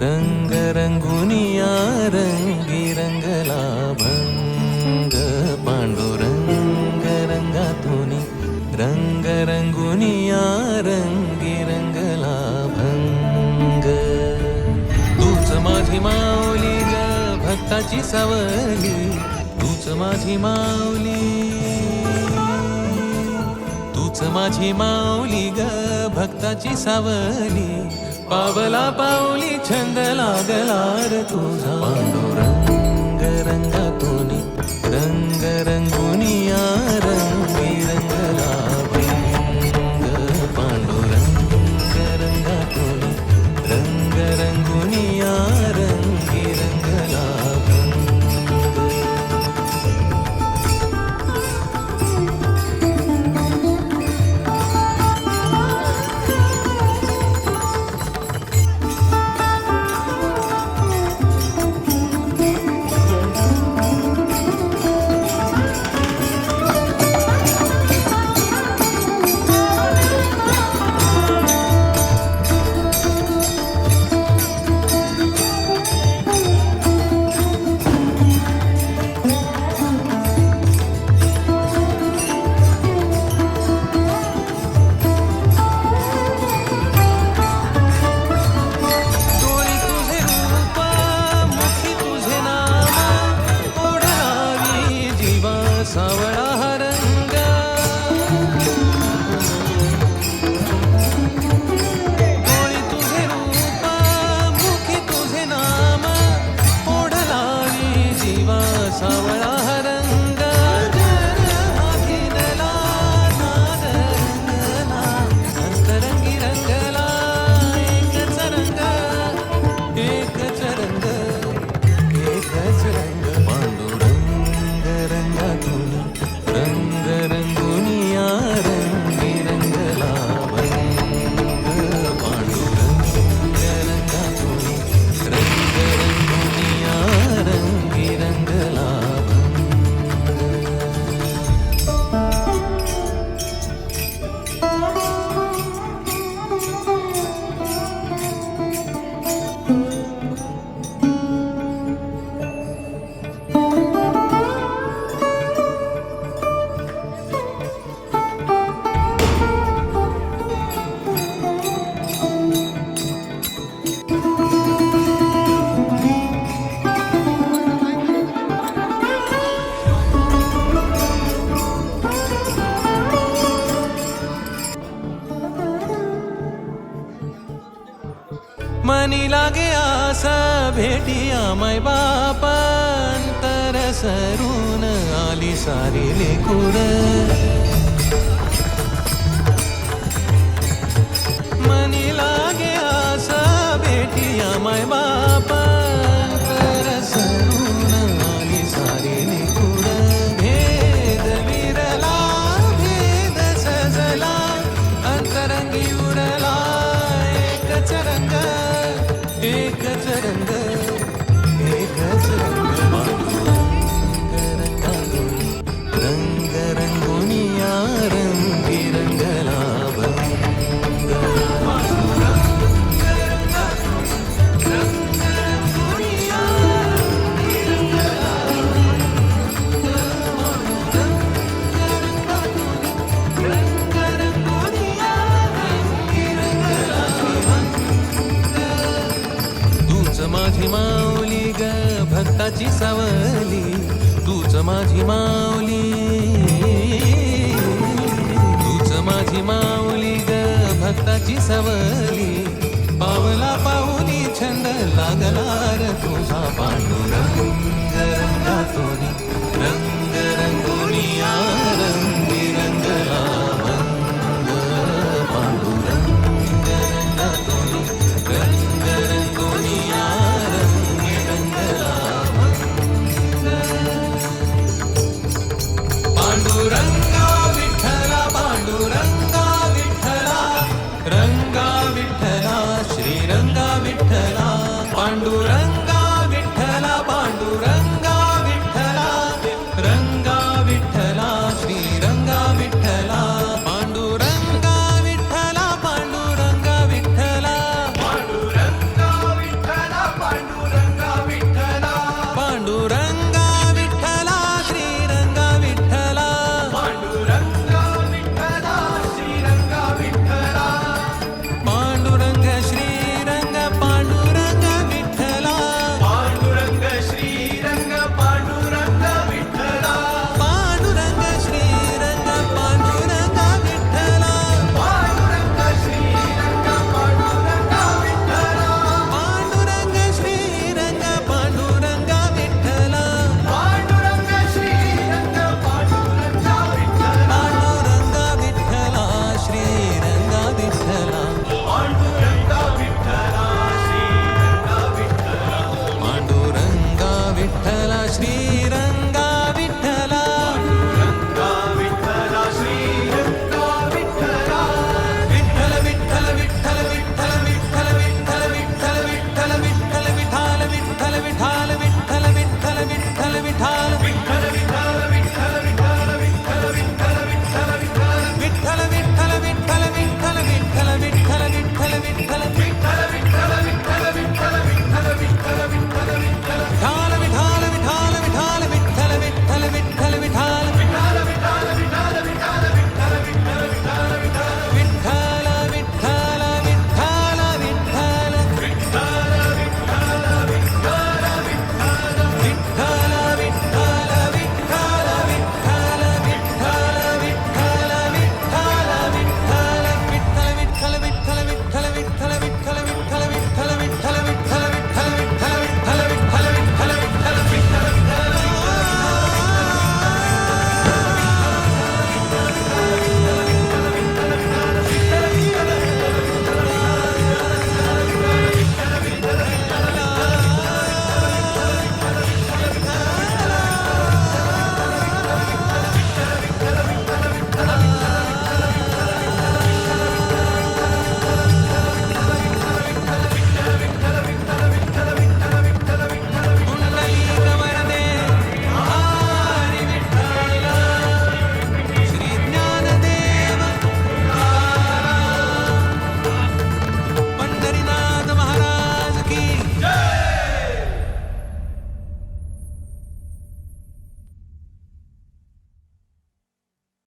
रंग रंगुनिया रंगी रंगला भंग पांडुरंग रंगातुनी रंग रंगुनिया रंगी रंगला भंग तूच माझी माऊली ग भक्ताची सावली तूच माझी माऊली तूच माझी माऊली ग भक्ताची सावली पावला पावली छंद लागला रे तुझा पांडुरंग रंगातुनी रंग रंगुनिया रंगी रंगला भंग पांडुरंग रंगातुनी रंग रंगुनिया रंगी रंगला सावळा हा रंग डोळी तुझे रूप मुखी तुझे नाम ओढलावी जीवा सावळा हा रंग आखिनला नाद रंगला अंतरंगी रंगला एकच रंग एकच रंग एकच रंग पांडुरंग रंगातून रंग रंगुनिया रंगी रंगला भंग पांडुरंग रंगातून रंग रंगुनिया रंगी रंगला मनी लागे आसा भेटिया मै बाप अंतर सरून आली सारी लेकुर मनी लागे आसा भेटिया मै बाप अंतर सरून आली सारी लेकुर भेद विरला भेद सजला अंतरंगी उरला एकच रंग एकच रंग एकच रंग पांडुरंग रंगातून रंग रंगुनिया रंगी रंगला भंग पांडुरंग रंगातून रंग रंगुनिया रंगी रंगला भंग रंग रंगुनिया रंगी रंगला माझी माऊली ग भक्ताची सावली तूच माझी मा